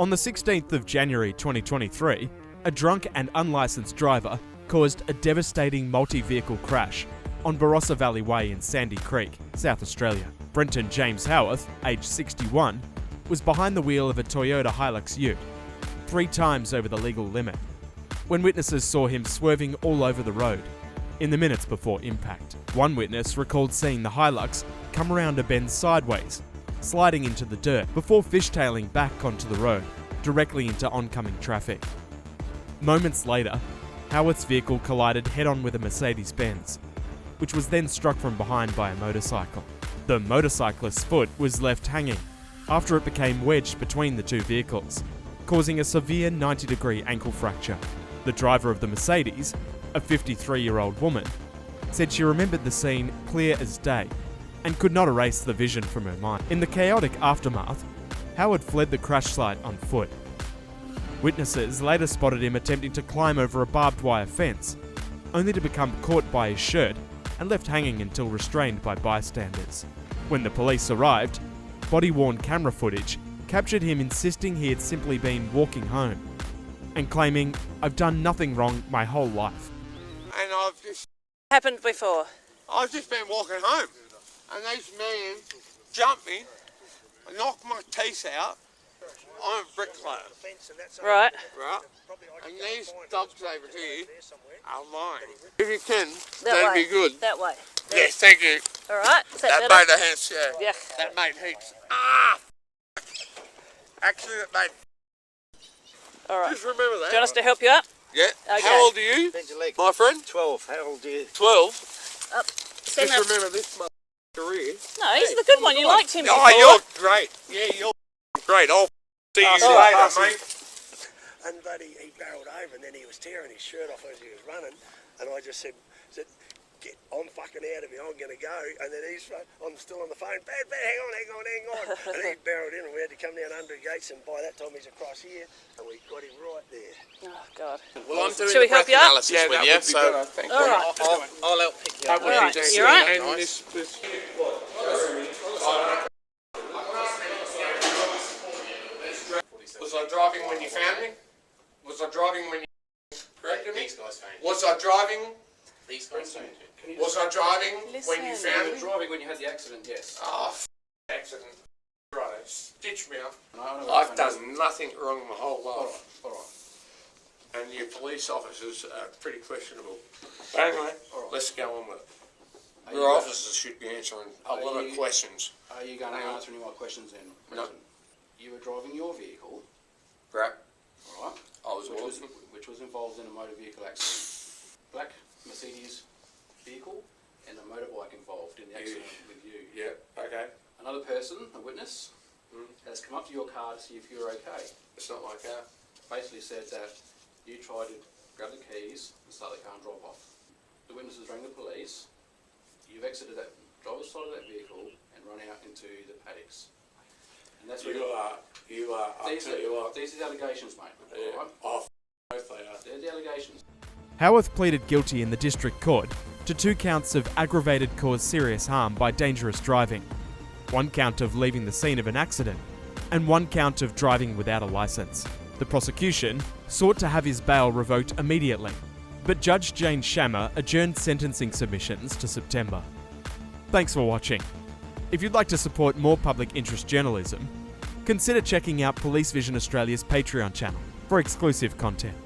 On the 16th of January 2023, a drunk and unlicensed driver caused a devastating multi-vehicle crash on Barossa Valley Way in Sandy Creek, South Australia. Brenton James Howarth, aged 61, was behind the wheel of a Toyota Hilux ute, 3 times over the legal limit, when witnesses saw him swerving all over the road in the minutes before impact. One witness recalled seeing the Hilux come around a bend sideways, sliding into the dirt before fishtailing back onto the road, directly into oncoming traffic. Moments later, Howarth's vehicle collided head-on with a Mercedes-Benz, which was then struck from behind by a motorcycle. The motorcyclist's foot was left hanging after it became wedged between the two vehicles, causing a severe 90-degree ankle fracture. The driver of the Mercedes, a 53-year-old woman, said she remembered the scene clear as day and could not erase the vision from her mind. In the chaotic aftermath, Howard fled the crash site on foot. Witnesses later spotted him attempting to climb over a barbed wire fence, only to become caught by his shirt and left hanging until restrained by bystanders. When the police arrived, body-worn camera footage captured him insisting he had simply been walking home and claiming, "I've done nothing wrong my whole life." And I've just been walking home, and these men jumped me, knocked my teeth out. I'm a bricklayer. Right. Right? And these dogs over here are mine. If you can, That that'd way. be good. That way. Yes, thank you. All right. Is That better? made a hands, yeah. Yeah. That made heaps. Ah! Actually, that made... All right. Just remember that. Do you want us to help you up? Yeah. Okay. How old are you, my friend? 12. How old are you? 12. Up. Stand Just up. remember this career. No, he's the good one. You liked him before. Oh, you're great. Yeah, you're great. I'll see you later, mate. And buddy, he barreled over and then he was tearing his shirt off as he was running. And I just said, "Get, I'm fucking out of here, I'm going to go." And then I'm still on the phone, "Bad, hang on. And he barreled in and we had to come down under the gates, and by that time he's across here and we got him right there. Oh, God. Well, I'm doing Shall we the help breath you up? analysis Yeah, with that you, would be so better, thank you. All right. I'll help pick you up. All right, you all right? And this was... Was I driving when you found me? Was I driving when you corrected me? These guys found you. Was I driving? These guys found you. Was I driving when you Listen. found You were me? driving when you had the accident, yes. Oh, accident. Right, stitch me up. No, I know I've what done nothing wrong my whole life. All right. And your police officers are pretty questionable. But anyway, let's go on with it. Are Your you- officers should be answering a lot of you- questions. Are you going to answer any more questions then? No. You were driving your vehicle, Right. all right? I was walking. Which was involved in a motor vehicle accident. Black Mercedes vehicle and a motorbike involved in the accident with you. Yeah, okay. Another person, a witness, has come up to your car to see if you're okay. It's not my car. Basically said that you tried to grab the keys and start the car and drive off. The witnesses rang the police. You've exited that driver's side of that vehicle and run out into the paddocks. And that's where You are, I'll these tell you what. are the allegations, mate. Yeah. All right? Oh, both they are. They're the allegations. Howarth pleaded guilty in the district court to 2 counts of aggravated cause serious harm by dangerous driving, 1 count of leaving the scene of an accident, and 1 count of driving without a licence. The prosecution sought to have his bail revoked immediately, but Judge Jane Shammer adjourned sentencing submissions to September. Thanks for watching. If you'd like to support more public interest journalism, consider checking out Police Vision Australia's Patreon channel for exclusive content.